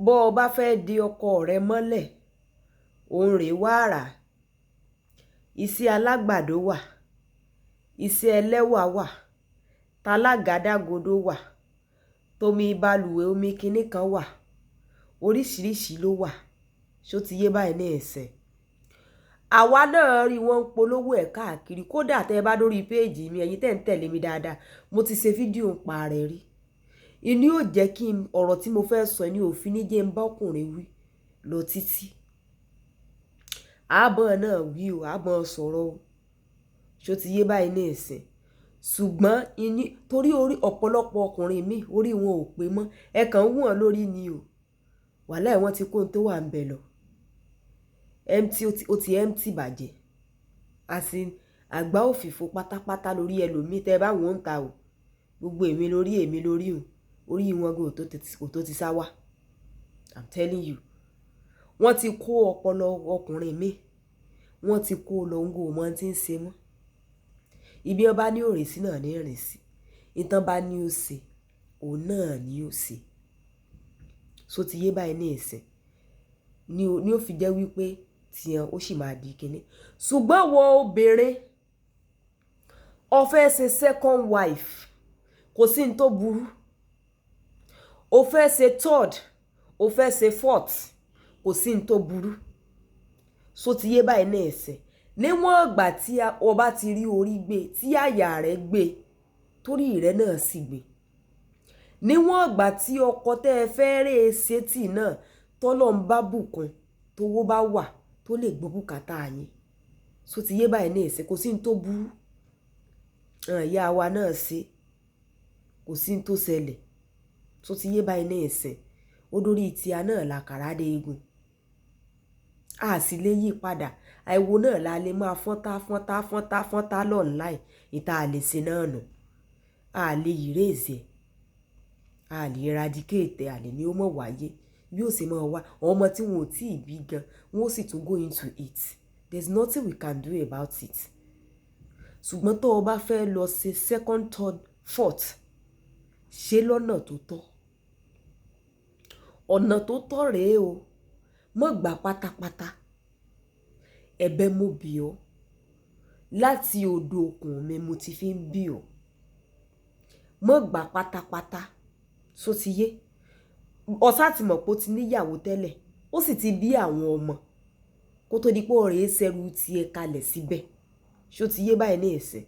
bó o bá fẹ́ di ọkọ rẹ mọ́lẹ̀ òun rèé wàrà. Iṣẹ́ alágbàdo wà, iṣẹ́ ẹlẹ́wà wà, talágàdágodo wà, tomi balùwẹ̀ omi kinní kan wà, oríṣiríṣi ló wà. Ṣó ti yé báyìí ní ẹ̀sìn. Àwa náà rí wọn polówó ẹ̀ káàkiri, kódà tẹ́ ẹ bá dórí péèjì mi, ẹ̀yin tẹ́ ń tẹ̀lé mi dáadáa, mo ti ṣe fídíò ń pa rẹ̀ rí. Ìní ò jẹ́ kí ọ̀rọ̀ tí mo fẹ́ sọ ní òfin ní jẹ́ ń bá ọkùnrin wí lọ títí. Àbọ̀ náà wí o, àbọ̀ sọ̀rọ̀ o. Ṣó ti yé báyìí ní ẹ̀sìn. Ṣùgbọ́n torí orí ọ̀pọ̀lọpọ̀ ọkùnrin mi orí wọn ò pé mọ́, ẹ kàn ń wọ̀n lórí ni o. Wàláhì wọ́n ti kó ohun tó wà ń bẹ̀ lọ. Ó ti empty bàjẹ́. Àgbá òfìfo pátápátá lórí ẹlòmíì tẹ́ bá wọn ń ta o. Gbogbo èmi lórí o. Orí wọn kò tó ti sá wá. I'm telling you. Wọ́n ti kó ọpọlọ ọkùnrin mi. Wọ́n ti kó lọ ń go mọ́ tí ń ṣe mọ́. Ibi ọba ní òrìṣì náà ní ìrìnsì. Ìtàn bá ní ó ṣe, òun náà ní ó ṣe. Ṣó ti yé báyìí ní ẹ̀sìn. Ni ó fi jẹ́ wípé tiyan ó sì máa di kíní. Ṣùgbọ́n wo obìnrin, ó fẹ́ ṣe second wife, kò sí ní tó burú. Ó fẹ́ ṣe third, ó fẹ́ ṣe fourth, kò sí ní tó burú. Ṣó ti yé báyìí ní ẹ̀sìn. Níwọ̀n ìgbà tí o bá ti rí orí gbé, tí àyà rẹ̀ gbé, torí rẹ̀ náà sì gbé. Níwọ̀n ìgbà tí ọkọ tẹ́ ẹ fẹ́ rè ṣe tì náà tọ́lọ́ ń bá bùkún, tówó bá wà tó lè gbọ́ bùkátà yín. Ṣó ti yé báyìí ní ẹ̀sìn, kò sí ní tó burú. Ìyá wa náà ṣe, kò sí ní tó ṣẹlẹ̀. Ṣó ti yé báyìí ní ẹ̀sìn. Ó dórí ìtìá náà làkàrà dé egun. A sì lè yí padà. Àìwo náà la lè máa fọ́ntá lọ́nláì. Ìta a lè ṣe náà nù. A lè erase ẹ̀. A lè eradicate, a lè ní ó mọ̀ wáyé. Bí ó ṣe máa wá, ọmọ tí wọn ò tí ì bí gan, wọn ó sì tún go into it. There's nothing we can do about it. Ṣùgbọ́n tó o bá fẹ́ lọ ṣe second, third, fourth, ṣe lọ́nà tó tọ́. Ọ̀nà tó tọ́ rèé o. Má gbà pátápátá. Ẹ̀bẹ̀ mo bì ọ́. Láti odò okùn mi mo ti fi ń bì ọ́. Má gbà pátápátá. Ṣó ti yé. Ọ̀sá ti mọ̀ pé ó ti níyàwó tẹ́lẹ̀. Ó sì ti bí àwọn ọmọ. Kó tó di pé ọ̀rẹ́ ṣẹrú ti ẹ kalẹ̀ síbẹ̀. Ṣó ti yé báyìí ní ẹ̀sìn.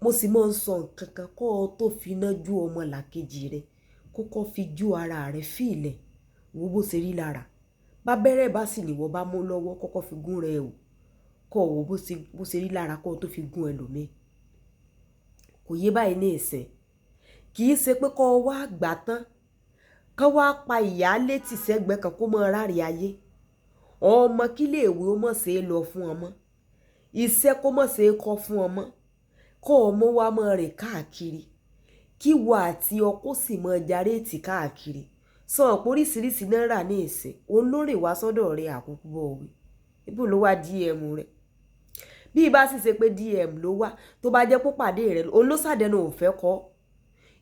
Mo sì máa ń sọ nǹkan kan kó tó fi iná ju ọmọ làkejì rẹ. Kókó fi ju ara rẹ fílẹ̀. Wo bó ṣe rí lára. Bá bẹ́rẹ́ bá sì lè wọ́ bá mú lọ́wọ́ kọ́kọ́ fi gún rẹ o. Kó wo bó ṣe rí lára kó tó fi gún ẹlòmíì. Kò yé báyìí ní ẹ̀sìn. Kì í ṣe pé kó wá gbà tán. Kó wá pa ìyálé tì sẹ́gbẹ̀ẹ́ kan kó mọ́ rárí ayé. Ọmọ kí lè wé ó mọ̀ ṣe é lọ fún ọmọ. Iṣẹ́ kó mọ̀ ṣe é kọ́ fún ọmọ. Kó ọmọ wa mọ̀ rìn káàkiri. Kí wo àti ọkọ sì mọ̀ jaréètì káàkiri. Sọ pé oríṣiríṣi náírà ní ìsìn. Òun ló rè wá sọ́dọ̀ rẹ àkókò bọ̀ wí. Ibo ló wá DM rẹ̀. Bí ibà sì ṣe pé DM ló wá, tó bá jẹ́ pé pàdé rẹ̀, òun ló ṣàdẹnu ò fẹ́ kọ́.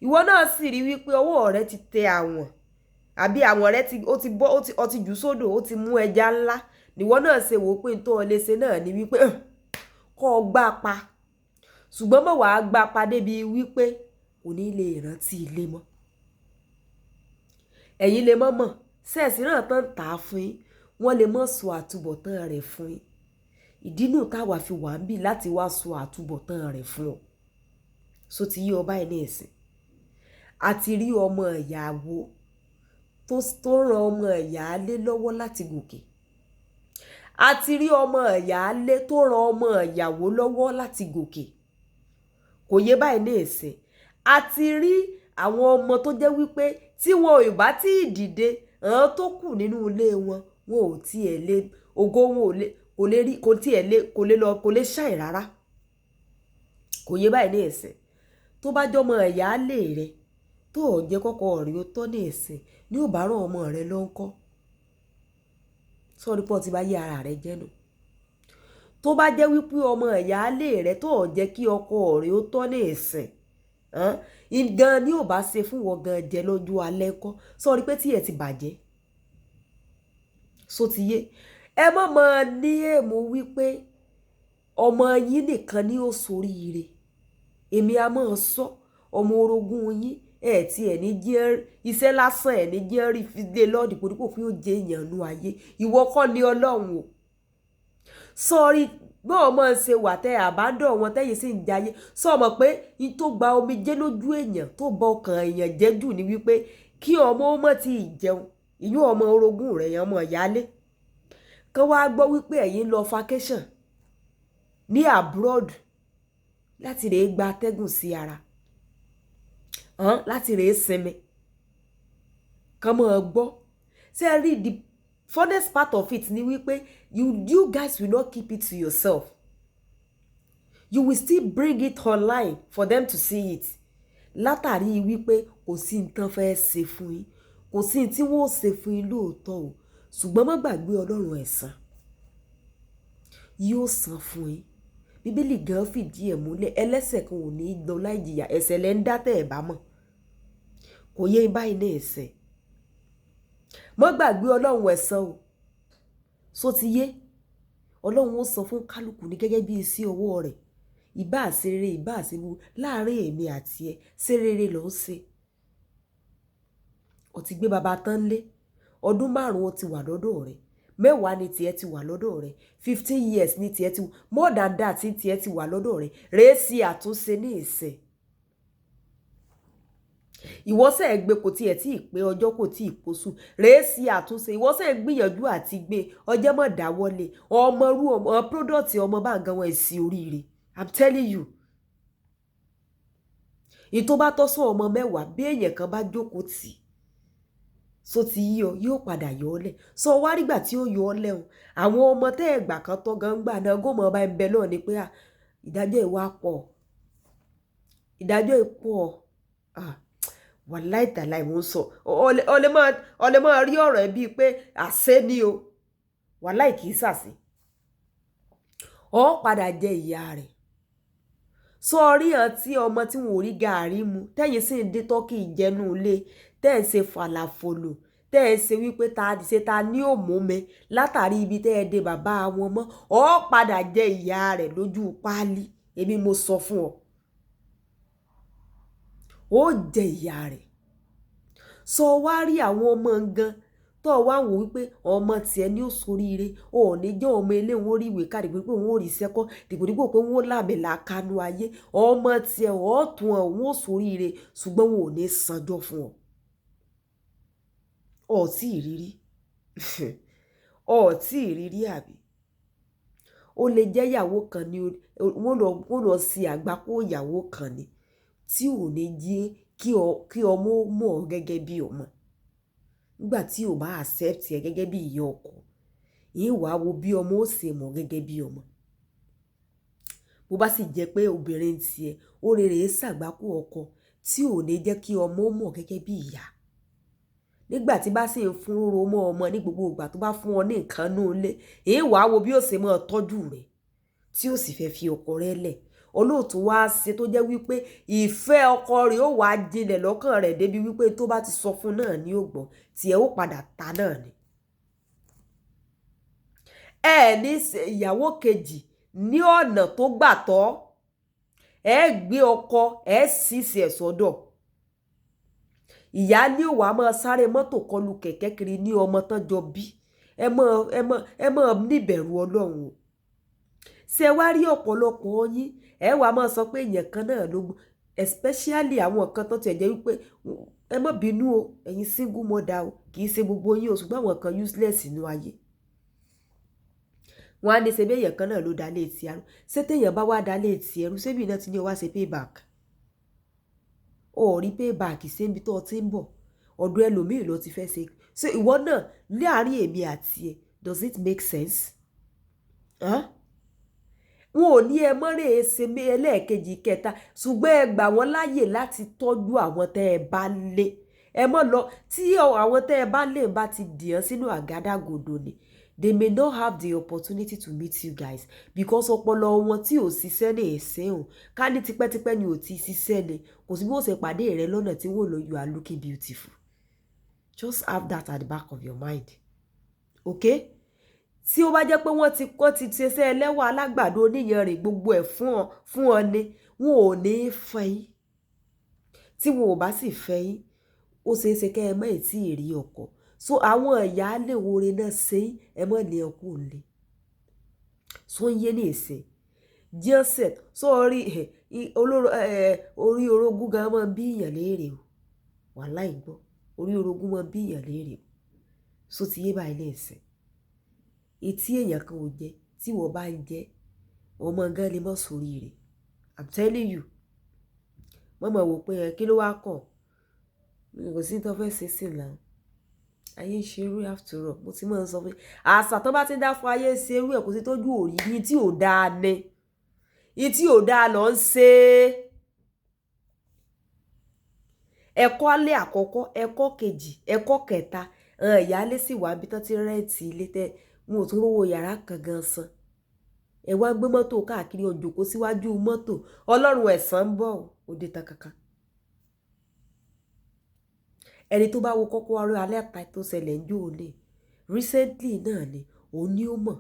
Ìwọ náà sì rí wípé ọwọ́ rẹ ti tẹ àwọn. Àbí àwọn rẹ ó ti jù sódò, ó ti mú ẹja ńlá. Níwọ náà ṣe wò pé tó lè ṣe náà ni wípé kó gbá pa. Ṣùgbọ́n mọ̀ wá gbá pa débi wípé kò ní lè rántí ilé mọ́. Ẹ̀yin lè mọ̀. Sẹ́ẹ̀sì náà tán tà á fún yín. Wọ́n lè mọ̀ sọ àtúbọ̀tán rẹ̀ fún yín. Ìdínú táwa fi wà ń bì láti wá sọ àtúbọ̀tán rẹ̀ fún ọ. Ṣó ti yé ọ báyìí ní ẹ̀sìn. A ti rí ọmọ ìyàwó tó ran ọmọ ìyálé lọ́wọ́ láti gòkè. A ti rí ọmọ ìyálé tó ran ọmọ ìyàwó lọ́wọ́ láti gòkè. Kò yé báyìí ní ẹ̀sìn. A ti rí àwọn ọmọ tó jẹ́ wípé tí wọn ò bá tí ì dìde, àwọn tó kù nínú ilé wọn ò tiẹ̀ lè ògo wọn kò lè ṣàì rárá. Kò yé báyìí ní ẹ̀sìn. Tó bá jọmọ ìyálé rẹ tó jẹ́ kọ́kọ́ rí ó tọ́ ní ẹ̀sìn ní ò bá rán ọmọ rẹ lọ́ńkọ́. Sọ́ọ́rí pọ̀ tí bá yé ara rẹ jẹ́ nù. Tó bá jẹ́ wípé ọmọ ìyálé rẹ tó jẹ́ kí ọkọ rẹ ó tọ́ ní ẹ̀sìn. Gan ni ò bá ṣe fún wọn gan jẹ lójú alẹ́ kọ́. Sọ́ọ́rí pé tí ẹ ti bàjẹ́. so ti yé ẹ má máa ní èèmọ̀ wípé ọmọ yín nìkan ni ó soríire èmi a máa sọ ọmọ orogún yín tí ẹ̀ ní jẹ́ iṣẹ́ lásán ẹ̀ ní jẹ́ rí fi lé lọ́ọ̀dì dípò fi ó jẹ èèyàn nú ayé ìwọ kọ́ ni ọlọ́run o sọrí bí ọmọ ṣe wà tẹ àbádọ́ wọn tẹ́yìn sì ń jayé sọ ọmọ pé n tó gba omijé lójú èèyàn tó bọ ọkàn èèyàn jẹ́ jù ní wípé kí ọmọ ọmọ tí ì jẹun ìyú ọmọ orogún rẹ̀ yẹn ọmọ ìyálé kán wá gbọ́ wípé ẹ̀yin lọ vacation ní abroad láti rèé gba atẹ́gùn sí ara láti rèé sinmi kán mọ́ ọ gbọ́ ṣé ẹ rí the funnest part of it ni wípé you guys will not keep it to yourself you will still bring it online for them to see it látàrí wípé kò sí nǹkan fẹ́ ṣe fún yín kò sí tí wọ́n ṣe fún yín lóòótọ́ o ṣùgbọ́n má gbàgbé ọlọ́run ẹ̀san yóò san fún yín bíbélì gan fìdí ẹ̀ múlẹ̀ ẹlẹ́ṣẹ̀ kan ò ní í lọ láì jìyà ẹ̀ṣẹ̀ lẹ́ ń dá tẹ́ ẹ̀ bá mọ̀ kò yé báyìí ní ẹ̀ṣẹ̀ má gbàgbé ọlọ́run ẹ̀san o so ti yé ọlọ́run ó san fún kálukú ní gẹ́gẹ́ bí iṣẹ́ ọwọ́ rẹ̀ ìbá àṣẹ rere ìbá àṣẹ burú láàrin èmi àti ẹ ṣe rere ló ń ṣe ó ti gbé baba tán lé ọdún 5 ó ti wà lọ́dọ̀ rẹ̀ 10 ni tiẹ̀ ti wà lọ́dọ̀ rẹ̀ 15 years ni tiẹ̀ ti more than that ni tiẹ̀ ti wà lọ́dọ̀ rẹ̀ rèé sí àtúnṣe ní ìṣe ìwọ́sẹ̀ gbé kò tiẹ̀ tí ì pé ọjọ́ kò tí ì pósù rèé sí àtúnṣe ìwọ́sẹ̀ gbìyànjú àti gbé ọjọ́ mọ̀ dáwọ́lé ọmọ rú ọmọ product ọmọ bá ń gan wọn èsì oríire I'm telling you ìtò bá tọ́ sọ ọmọ 10 bí èèyàn kan bá jókòó tì so ti yí ọ yóò padà yọ ọ lẹ̀ sọ wá rígbà tí ó yọ ọ lẹ́hùn àwọn ọmọ tẹ́ ẹ̀gbà kan tọ́ gan gbà náà gómọ̀ ọba ẹ̀bẹ̀ náà ni pé ìdájọ́ ìwà pọ̀ ìdájọ́ ìpọ̀ wàláì tàláì mò ń sọ ọlẹ́ máa rí ọ̀rọ̀ ẹ̀ bíi pé àṣẹ ni o wàláì kì í ṣàṣì ọ padà jẹ ìyá rẹ̀ sọ orí hàn tí ọmọ tí wọn ò rí gàárì mu tẹ́yìn sì ń dé tọ́kì ìjẹnu ilé tẹ́ ẹ̀ ń ṣe fàlàfòlò tẹ́ ẹ̀ ń ṣe wípé ta ní òmùmẹ́ látàrí ibi tẹ́ ẹ dé bàbá wọn mọ́ ọ padà jẹ ìyá rẹ̀ lójú páálí èmi mo sọ fún ọ ó jẹ ìyá rẹ̀ sọ wá rí àwọn ọmọ gan tó wá wò wípé ọmọ tiẹ̀ ní òṣòríire ò ní jẹ́ ọmọ ilé wọn rí ìwé káàdì pé wọn ò rí sẹ́kọ́ dìgbòdìgbò pé wọn ò làbẹ̀là kanú ayé ọmọ tiẹ̀ ọ̀tún wọn òṣòríire ṣùgbọ́n wọn ò ní sanjọ́ fún ọ tí ìrírí tí ìrírí àbí ó lè jẹ́ ìyàwó kan ni wọ́n lọ sí àgbákò ìyàwó kan ni tí ò ní jẹ́ kí ọmọ mọ̀ ọ́ gẹ́gẹ́ bí ọmọ nígbà tí ò bá accept ẹ gẹ́gẹ́ bí ìyá ọkọ yìí wàá wo bí ọmọ ó ṣe mọ̀ gẹ́gẹ́ bí ọmọ bó bá sì jẹ́ pé obìnrin tiẹ̀ ó rèrè ṣàgbákò ọkọ tí ò ní jẹ́ kí ọmọ mọ̀ gẹ́gẹ́ bí ìyá nígbà tí bá sì ń fún róró mọ́ ọmọ ní gbogbo ìgbà tó bá fún ọ ní nǹkan nú ilé èyí wàá wo bí ó ṣe máa tọ́jú rẹ̀ tí ó sì fẹ́ fi ọkọ rẹ̀ lẹ̀ olóòtú wá ṣe tó jẹ́ wípé ìfẹ́ ọkọ rẹ̀ ó wá jinlẹ̀ lọ́kàn rẹ̀ débi wípé tó bá ti sọ fún náà ní ó gbọ́ tiẹ̀ ó padà ta náà ni. ẹ ní ìyàwó kejì ní ọ̀nà tó gbà tọ́ ẹ gbé ọkọ ẹ sì sí ẹ̀ sọ́dọ̀ ìyá ní òwà máa sáré mọ́tò kọlù kẹ̀kẹ́ kiri ní ọmọ tán jọ bí ẹ mọ̀ níbẹ̀rù ọlọ́run o ṣe wá rí ọ̀pọ̀lọpọ̀ yín ẹ wà máa sọ pé èèyàn kan náà ló gbọ́ especially àwọn kan tó tiẹ̀ jẹ́ wípé ẹ má bínú o ẹ̀yin single mother o kì í ṣe gbogbo yín o ṣùgbọ́n àwọn kan useless inú ayé wọn á ní ṣe bí èèyàn kan náà ló dá lé ti ẹrú ṣé téèyàn bá wá dá lé ti ẹrú ṣébì náà ti ní o wá ṣe payback o rí payback ṣébi tó ti ń bọ̀ ọ̀dọ̀ ẹlòmíì ló ti fẹ́ ṣe ìwọ náà láàárín èmi àti ẹ does it make sense? Wọn ò ní ẹ mọ́rẹ̀ ẹsẹ̀ ẹlẹ́ẹ̀kejì kẹta ṣùgbọ́n ẹ gbà wọ́n láàyè láti tọ́jú àwọn tẹ́ ẹ bá lé ẹ mọ́ lọ tí àwọn tẹ́ ẹ bá lé bá ti dìyàn sínú àgádágodo ni they may not have the opportunity to meet you guys because ọpọlọ wọn tí ò ṣiṣẹ́ ní ẹ̀sẹ̀ hàn ká ní tipẹ́tipẹ́ ni ò ti ṣiṣẹ́ ni kò sí bí wọ́n ṣe pàdé rẹ lọ́nà tí wọ́n lọ you are looking beautiful just have that at the back of your mind ok tí ó bá jẹ́ pé wọ́n ti ṣeṣẹ́ ẹlẹ́wà alágbàdo oníyanrìn gbogbo ẹ̀ fún ọ ni wọn ò ní fẹ́ yín tí wọn ò bá sì fẹ́ yín ó ṣeé ṣe kẹ́ ẹ mọ́ ètí ìrí ọkọ so àwọn ìyáálé oore náà ṣe ẹ mọ́ ní ọkọ òǹlé so ń yé ní ìsìn jẹ́sẹ̀ so orí orogún gan mọ́ bí ìyàn léèrè o wàláhì gbọ́ orí orogún mọ́ bí ìyàn léèrè o so ti yé báyìí ní ìsìn etí èèyàn kan ò jẹ tí wọ́n bá ń jẹ ọmọ gan lè mọ́ sórí rẹ̀ I'm telling you mọ́mọ́ wò pé kí ló wá kàn kò sí tó fẹ́ ṣe sí ìlànà ayé ń ṣerú after all mo ti máa ń sọ pé àṣà tó bá ti dá fún ayé ṣerú ẹ̀ kò sí tójú òrí ní tí ò dáa ní tí ò dáa lọ ń ṣe ẹ̀kọ́ alẹ́ àkọ́kọ́ ẹ̀kọ́ kejì ẹ̀kọ́ kẹta ìyáálé sì wá bí tán ti rẹ́ǹtì ilé tẹ́ wọn ò tún rówó yàrá kan gan san ẹ wá gbé mọ́tò káàkiri òjòkó síwájú mọ́tò ọlọ́run ẹ̀san ń bọ̀ òde tán kankan ẹni tó bá wo kọ́kọ́ wá rí alẹ́ àtà tó ṣẹlẹ̀ ń jó o lè recently náà ni òun ni ó mọ̀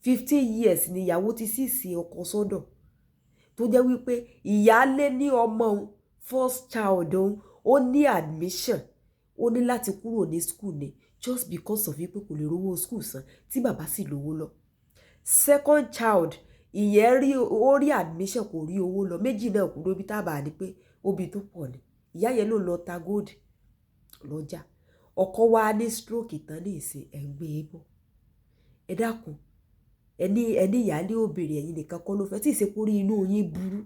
15 years ni ìyàwó ti sì sí ọkọ sọ́dọ̀ tó jẹ́ wípé ìyáálé ní ọmọ òun first child òun ó ní admission ó ní láti kúrò ní school ni just because of wípé kò lè rówó school san tí bàbá sì lówó lọ second child ìyẹn ó rí admission kò rí owó lọ méjì náà kúrò bí tábà ní pé obì tó pọ̀ ni ìyá yẹn ló lọ ta gold lọ́jà ọkọ wa ní stroke tán ní ìsìn ẹgbẹ́ ebọ ẹ dákun ẹni ìyáálé òbèrè ẹ̀yin nìkan kọ́ ló fẹ́ tí ì ṣe pé orí inú yín burú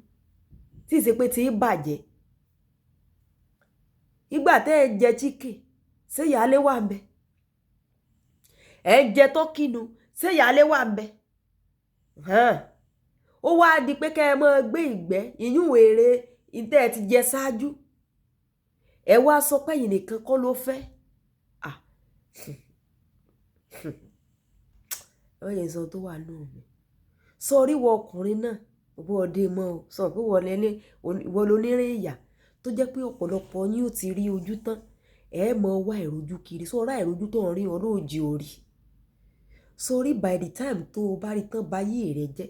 tí ì ṣe pé tí ń bàjẹ́ ìgbà tẹ́ ẹ jẹ chicken ṣé ìyáálé wà ń bẹ ẹ jẹ tọ́kìnù ṣé ìyáálé wà ń bẹ ó wá di pé kẹ́ ẹ máa gbé ìgbẹ́ ìyún èrè ìtẹ́ ẹ ti jẹ ṣáájú ẹ wá sọ pé ẹ̀yin nìkan kọ́ ló fẹ́ ọ yẹn sọ tó wà náà mi sọ orí wọ ọkùnrin náà bó ọdẹ mọ o sọ pé wọ́n lónírìn ìyà tó jẹ́ pé ọ̀pọ̀lọpọ̀ yín ò ti rí ojú tán ẹ mọ wá ìrojú kiri sọ ọ̀rá ìrojú tó ń rí ọlọ́ọ̀jì orí sọrí by the time tó o bá rí tán báyé rẹ jẹ́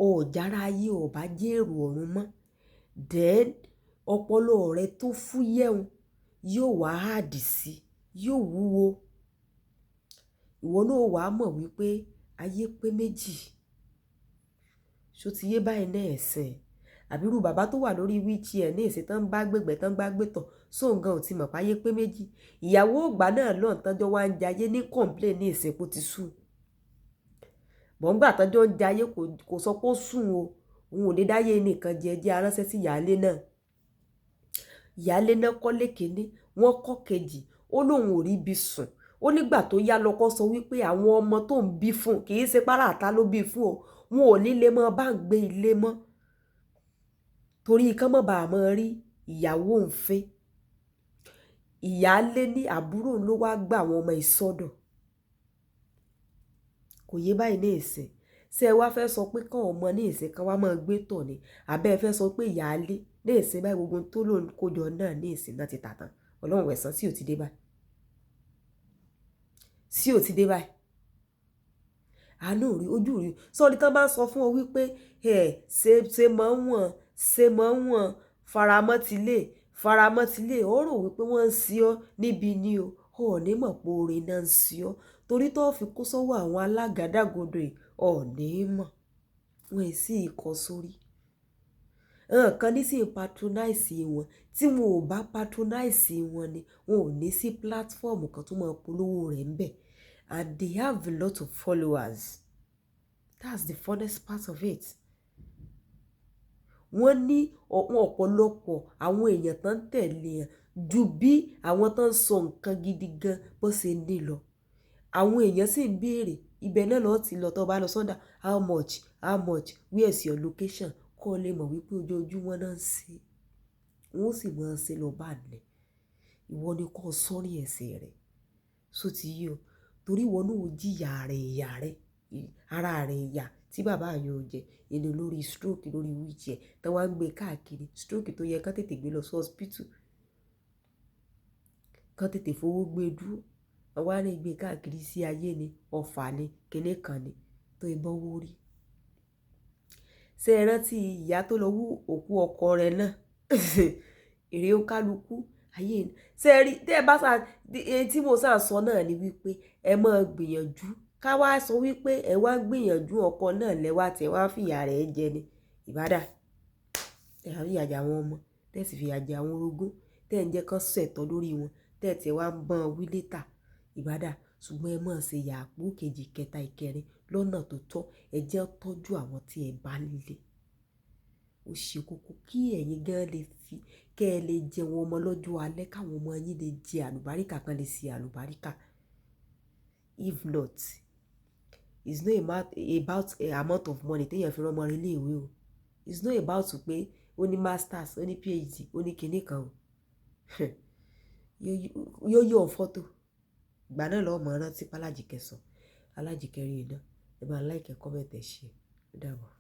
ọ̀jára ayé ọ̀bá jẹ́ èrò ọ̀run mọ́ then ọpọlọ rẹ tó fúyẹ́hun yóò wá hàdì sí yóò wúwo ìwọ náà wàá mọ̀ wípé ayé pé méjì ṣó ti yé báyìí náà ẹ̀sìn àbírú bàbá tó wà lórí wheelchair ní ìsìn tán bá gbẹ̀gbẹ̀ tán bá gbẹ̀tọ̀ sóǹgàn ò ti mọ̀ páyé pé méjì ìyàwó ògbà náà lọ́n tánjọ́ wá ń jayé ní complain ní ìsìn kó ti sùn bọ̀ǹgbà tánjọ́ ń jayé kò sọ pé ó sùn o òun ò lè dáyé nìkan jẹ́ aránṣẹ́ sí ìyáálé náà kọ́lé kínní wọ́n kọ́ kejì ó lóun ò rí ibi sùn ó nígbà tó yá lọ́kọ sọ wípé àwọn ọmọ tó ń bí fún kì í ṣe páràtà ló bí fún o wọn ò ní lè mọ bá ń gbé ilé mọ́ torí kán mọ̀ bá a mọ̀ rí ìyàwó ń fẹ́ ìyáálé ní àbúrò ló wá gbà àwọn ọmọ ìsọdọ̀ kò yé báyìí ní ìsìn ṣé ẹ wá fẹ́ sọ pé kán ọmọ ní ìsìn kan wá máa gbé tọ̀ ni àbẹ́ ẹ fẹ́ sọ pé ìyáálé ní ìsìn báyìí gbogbo tó lòun kójọ náà ní ìsìn náà ti tàtàn ọlọ́run ẹ̀san sí ò ti dé báyìí àánú rí ojú rí sọ́ọ́ni tán bá ń sọ fún ọ wípé ṣe mọ́ wọn faramọ́ tilé ó rò wípé wọ́n ń sí ọ níbi ni o ò ní mọ̀ pé oore náà ń sí ọ torí tó fi kó sọ́wọ́ àwọn alágàdàgodo yìí ò ní mọ̀ wọ́n ì sí ikọ̀ sórí nǹkan ní sí patronize wọn tí wọn ò bá patronize wọn ni wọn ò ní sí platform kan tó máa polówó rẹ̀ ń bẹ̀ and they have a lot of followers that's the funnest part of it wọ́n ní ọ̀pọ̀lọpọ̀ àwọn èèyàn tán tẹ̀lé ẹ̀ ju bí àwọn tán sọ nǹkan gidi gan bó ṣe ní lọ àwọn èèyàn sì ń béèrè ibẹ̀ náà lọ́ọ́ ti lọ tó bá lọ sọ́dà how much where is your location kọ́ lè mọ̀ wípé ojoojúmọ́ náà ń ṣe wọ́n sì máa ń ṣe lọ bá nẹ̀ ìwọ ni kò sọ́rí ẹ̀sẹ̀ rẹ̀ só ti yí o torí ìwọ náà ò jìyà rẹ̀ ara rẹ̀ ìyà tí bàbá yẹn ò jẹ èlò lórí stroke lórí wheelchair tó wá ń gbé káàkiri stroke tó yẹ kán tètè gbé lọ sí hospital kán tètè fowó gbé dúró wá ní gbé káàkiri sí ayé ni ọ̀fà ni kinní kan ni tó ìbọn wó rí. Ṣé ẹ rántí ìyá tó lọ wú òkú ọkọ rẹ̀ náà? Èrè ó kálukú ayé ni. Ṣé ẹ rí tẹ́ ẹ bá sá tí mo sá sọ náà ni wípé ẹ máa gbìyànjú ká wá sọ wípé ẹ wá gbìyànjú ọkọ náà lẹ́wà tí ẹ wá fìyà rẹ̀ jẹ ni ìbádà. Ẹ wá fìyà jẹ àwọn ọmọ tẹ́ sì fìyà jẹ àwọn orogún tẹ́ ń jẹ́ kán ṣẹ̀tọ́ lórí wọn tẹ́ tí ẹ wá ń bọ́n wí létà ìbádà. Ṣùgbọ́n ẹ máa ṣe yàpò kejì kẹta ìkẹrin lọ́nà tó tọ́ ẹ jẹ́ tọ́jú àwọn tí ẹ bá nílé. Ó ṣe kókó kí ẹ̀yin gan lè fi kẹ́ ẹ lè jẹun ọmọ lọ́jọ́ alẹ́ káwọn ọmọ yín lè jẹ àlùbáríkà kan lè ṣe àlùbáríkà. If not, it's not about amount of money téèyàn fi rán ọmọ ilé ìwé o. It's not about pé ó ní masters ó ní PhD ó ní kinní kan o. Yóò yọ fọ́tò ìgbà náà lọ́wọ́ mọ̀ rántí pálájì kẹsàn-án alájì kẹrin iná ẹ máa like comment ẹ share ó dàbọ̀.